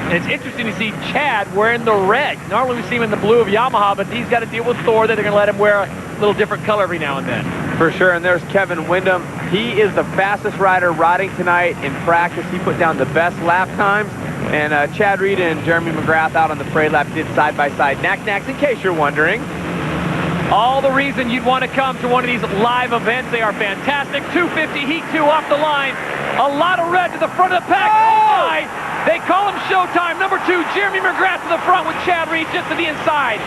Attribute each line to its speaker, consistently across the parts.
Speaker 1: And it's interesting to see Chad wearing the red. Normally we see him in the blue of Yamaha, but he's got to deal with Thor that they're going to let him wear a little different color every now and then.
Speaker 2: For sure, and there's Kevin Windham. He is the fastest rider riding tonight in practice. He put down the best lap times. And Chad Reed and Jeremy McGrath out on the parade lap did side-by-side knack-knacks, in case you're wondering.
Speaker 1: All the reason you'd want to come to one of these live events. They are fantastic. 250 Heat 2 off the line. A lot of red to the front of the pack. Oh my! They call him Showtime. Number 2, Jeremy McGrath to the front with Chad Reed just to the inside.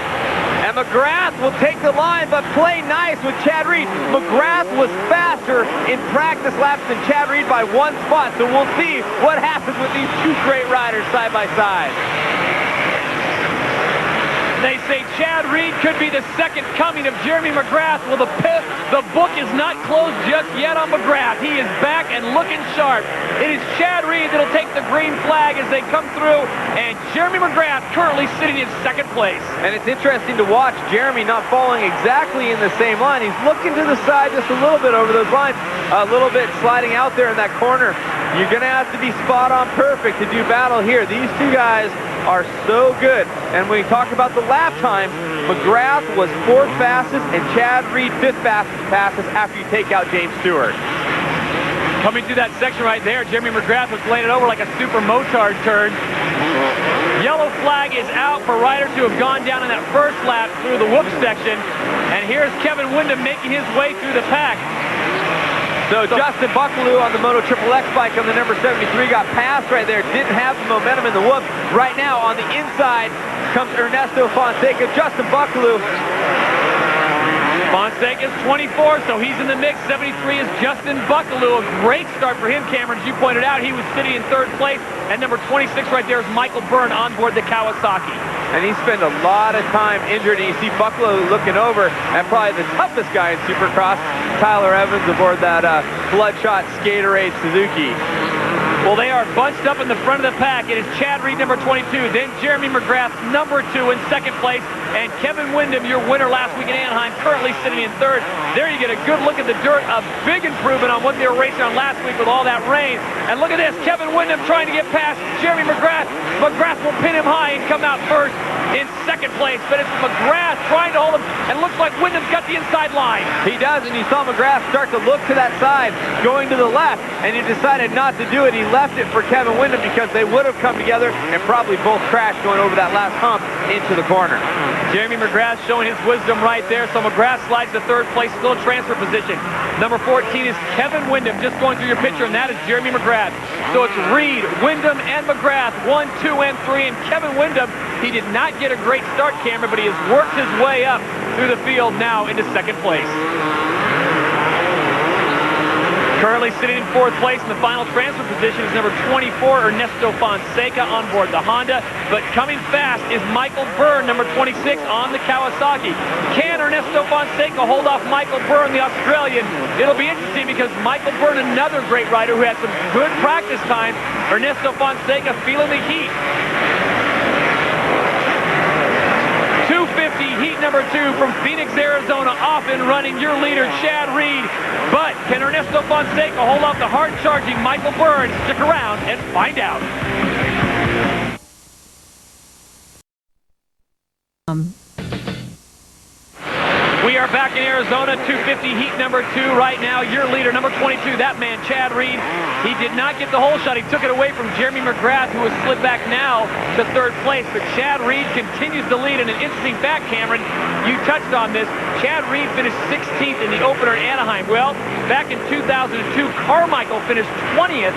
Speaker 2: And McGrath will take the line, but play nice with Chad Reed. McGrath was faster in practice laps than Chad Reed by 1 spot, so we'll see what happens with these two great riders side by side.
Speaker 1: They say Chad Reed could be the second coming of Jeremy McGrath. Well, the book is not closed just yet on McGrath. He is back and looking sharp. It is Chad Reed that'll take the green flag as they come through, and Jeremy McGrath currently sitting in second place.
Speaker 2: And it's interesting to watch Jeremy not falling exactly in the same line. He's looking to the side just a little bit over those lines, a little bit sliding out there in that corner. You're going to have to be spot on perfect to do battle here. These two guys are so good. And when we talk about the lap time, McGrath was 4th fastest and Chad Reed 5th fastest after you take out James Stewart.
Speaker 1: Coming through that section right there, Jeremy McGrath was laying it over like a super motard turn. Yellow flag is out for riders who have gone down in that first lap through the whoop section. And here's Kevin Windham making his way through the pack.
Speaker 2: So Justin Buckaloo on the Moto XXX bike on the number 73 got passed right there. Didn't have the momentum in the whoop. Right now on the inside comes Ernesto Fonseca. Justin Buckaloo.
Speaker 1: Fonseca's 24, so he's in the mix. 73 is Justin Buckaloo. A great start for him, Cameron. As you pointed out, he was sitting in 3rd place. And number 26 right there is Michael Byrne on board the Kawasaki.
Speaker 2: And he spent a lot of time injured. And you see Buckaloo looking over at probably the toughest guy in Supercross, Tyler Evans, aboard that Bloodshot Skaterade Suzuki.
Speaker 1: Well, they are bunched up in the front of the pack. It is Chad Reed, number 22, then Jeremy McGrath, number 2 in 2nd place, and Kevin Windham, your winner last week in Anaheim, currently sitting in 3rd. There you get a good look at the dirt, a big improvement on what they were racing on last week with all that rain. And look at this, Kevin Windham trying to get past Jeremy McGrath. McGrath will pin him high and come out first in 2nd place, but it's McGrath trying to hold him, and looks like Windham's got the inside line.
Speaker 2: He does, and you saw McGrath start to look to that side, going to the left, and he decided not to do it. He left it for Kevin Windham because they would have come together and probably both crashed going over that last hump into the corner.
Speaker 1: Jeremy McGrath showing his wisdom right there, so McGrath slides to 3rd place, still transfer position. Number 14 is Kevin Windham, just going through your picture, and that is Jeremy McGrath. So it's Reed, Windham, and McGrath, 1, 2, and 3, and Kevin Windham, he did not get a great start, Cameron, but he has worked his way up through the field now into 2nd place. Currently sitting in 4th place in the final transfer position is number 24, Ernesto Fonseca on board the Honda. But coming fast is Michael Byrne, number 26, on the Kawasaki. Can Ernesto Fonseca hold off Michael Byrne, the Australian? It'll be interesting because Michael Byrne, another great rider who had some good practice time. Ernesto Fonseca feeling the heat. 250 heat number 2 from Phoenix, Arizona, off and running. Your leader, Chad Reed. But can Ernesto Fonseca hold off the hard-charging Michael Byrne? Stick around and find out. We are back in Arizona, 250 heat number 2 right now. Your leader, number 22, that man, Chad Reed. He did not get the hole shot. He took it away from Jeremy McGrath, who has slid back now to 3rd place. But Chad Reed continues to lead. And an interesting fact, Cameron, you touched on this. Chad Reed finished 16th in the opener in Anaheim. Well, back in 2002, Carmichael finished 20th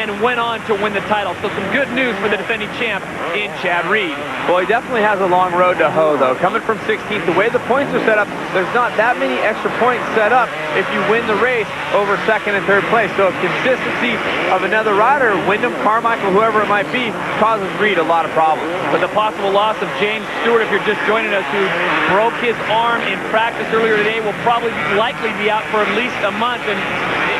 Speaker 1: and went on to win the title. So some good news for the defending champ in Chad Reed.
Speaker 2: Well, he definitely has a long road to hoe, though. Coming from 16th, the way the points are set up, there's not that many extra points set up if you win the race over 2nd and 3rd place. So consistency of another rider, Windham, Carmichael, whoever it might be, causes Reed a lot of problems.
Speaker 1: But the possible loss of James Stewart, if you're just joining us, who broke his arm in practice earlier today, will probably likely be out for at least a month. And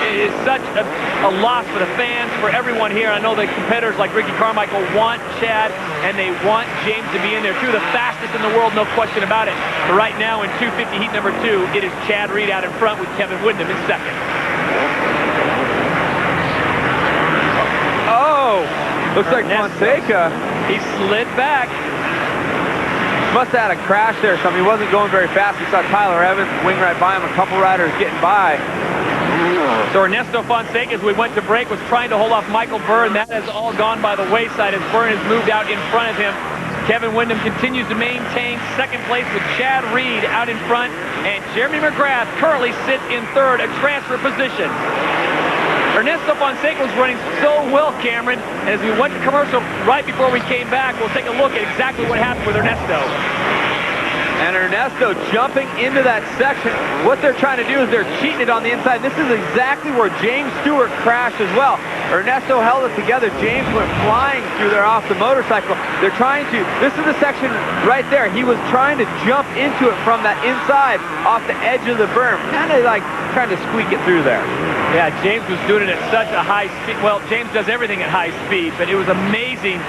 Speaker 1: it is such a loss for the fans, for everyone here. I know the competitors like Ricky Carmichael want Chad, and they want James to be in there. Two of the fastest in the world, no question about it. But right now in 250 heat number 2, it is Chad Reed out in front with Kevin Windham in 2nd.
Speaker 2: Oh, Looks like Fonseca.
Speaker 1: He slid back.
Speaker 2: Must have had a crash there or something. He wasn't going very fast. We saw Tyler Evans wing right by him. A couple riders getting by.
Speaker 1: So Ernesto Fonseca, as we went to break, was trying to hold off Michael Byrne. That has all gone by the wayside as Byrne has moved out in front of him. Kevin Windham continues to maintain second place with Chad Reed out in front, and Jeremy McGrath currently sits in third, a transfer position. Ernesto Fonseca was running so well, Cameron, and as we went to commercial right before we came back, we'll take a look at exactly what happened with Ernesto.
Speaker 2: And Ernesto jumping into that section. What they're trying to do is they're cheating it on the inside. This is exactly where James Stewart crashed as well. Ernesto held it together. James went flying through there off the motorcycle. They're trying to, this is the section right there. He was trying to jump into it from that inside off the edge of the berm. Kind of like trying to squeak it through there.
Speaker 1: Yeah, James was doing it at such a high speed. Well, James does everything at high speed, but it was amazing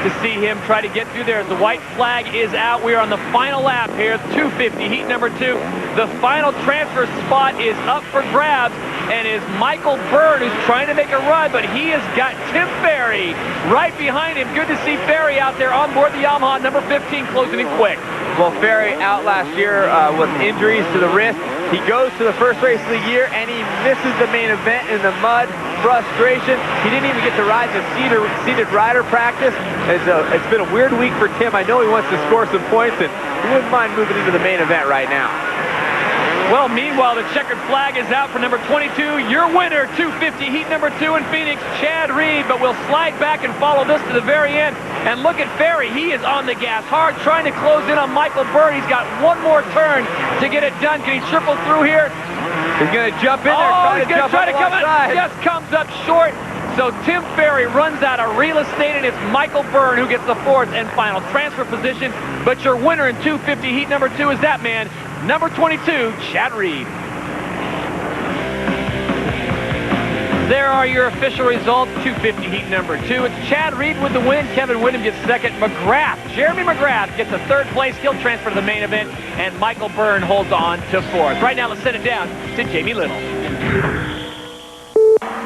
Speaker 1: to see him try to get through there. The white flag is out. We are on the final lap here, 250, heat number 2. The final transfer spot is up for grabs, and is Michael Byrne, who's trying to make a run, but he has got Tim Ferry right behind him. Good to see Ferry out there on board the Yamaha, number 15, closing in quick.
Speaker 2: Well, Ferry out last year with injuries to the wrist. He goes to the first race of the year, and he misses the main event in the mud. Frustration. He didn't even get to ride the seated rider practice. It's been a weird week for Tim. I know he wants to score some points, and he wouldn't mind moving into the main event right now.
Speaker 1: Well, meanwhile, the checkered flag is out for number 22. Your winner, 250, heat number 2 in Phoenix, Chad Reed. But we'll slide back and follow this to the very end. And look at Ferry. He is on the gas hard, trying to close in on Michael Byrne. He's got one more turn to get it done. Can he triple through here?
Speaker 2: He's going to jump in there.
Speaker 1: Oh, he's going to try to come in. Just comes up short. So Tim Ferry runs out of real estate, and it's Michael Byrne who gets the fourth and final transfer position. But your winner in 250 heat number 2 is that man, number 22, Chad Reed. There are your official results, 250 heat number 2. It's Chad Reed with the win. Kevin Windham gets second. Jeremy McGrath gets a third place. He'll transfer to the main event, and Michael Byrne holds on to fourth. Right now, let's send it down to Jamie Little.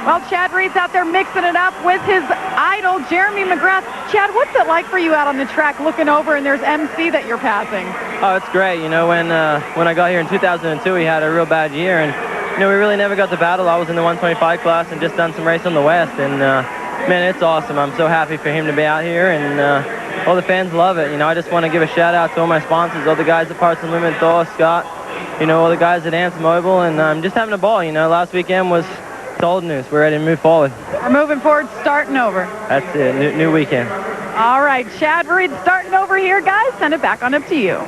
Speaker 3: Well, Chad Reed's out there mixing it up with his idol, Jeremy McGrath. Chad, what's it like for you out on the track looking over and there's MC that you're passing?
Speaker 4: Oh, it's great. You know, when I got here in 2002, he had a real bad year, and you know, we really never got to battle. I was in the 125 class and just done some race on the West, and man, it's awesome. I'm so happy for him to be out here, and all the fans love it. You know, I just want to give a shout out to all my sponsors, all the guys at Parts Unlimited, Thor, Scott, you know, all the guys at Ants Mobile, and I'm just having a ball. You know, last weekend was old news. We're ready to move forward.
Speaker 3: We're moving forward, starting over.
Speaker 4: That's it. New weekend.
Speaker 3: All right, Chad Reed starting over here, guys. Send it back on up to you.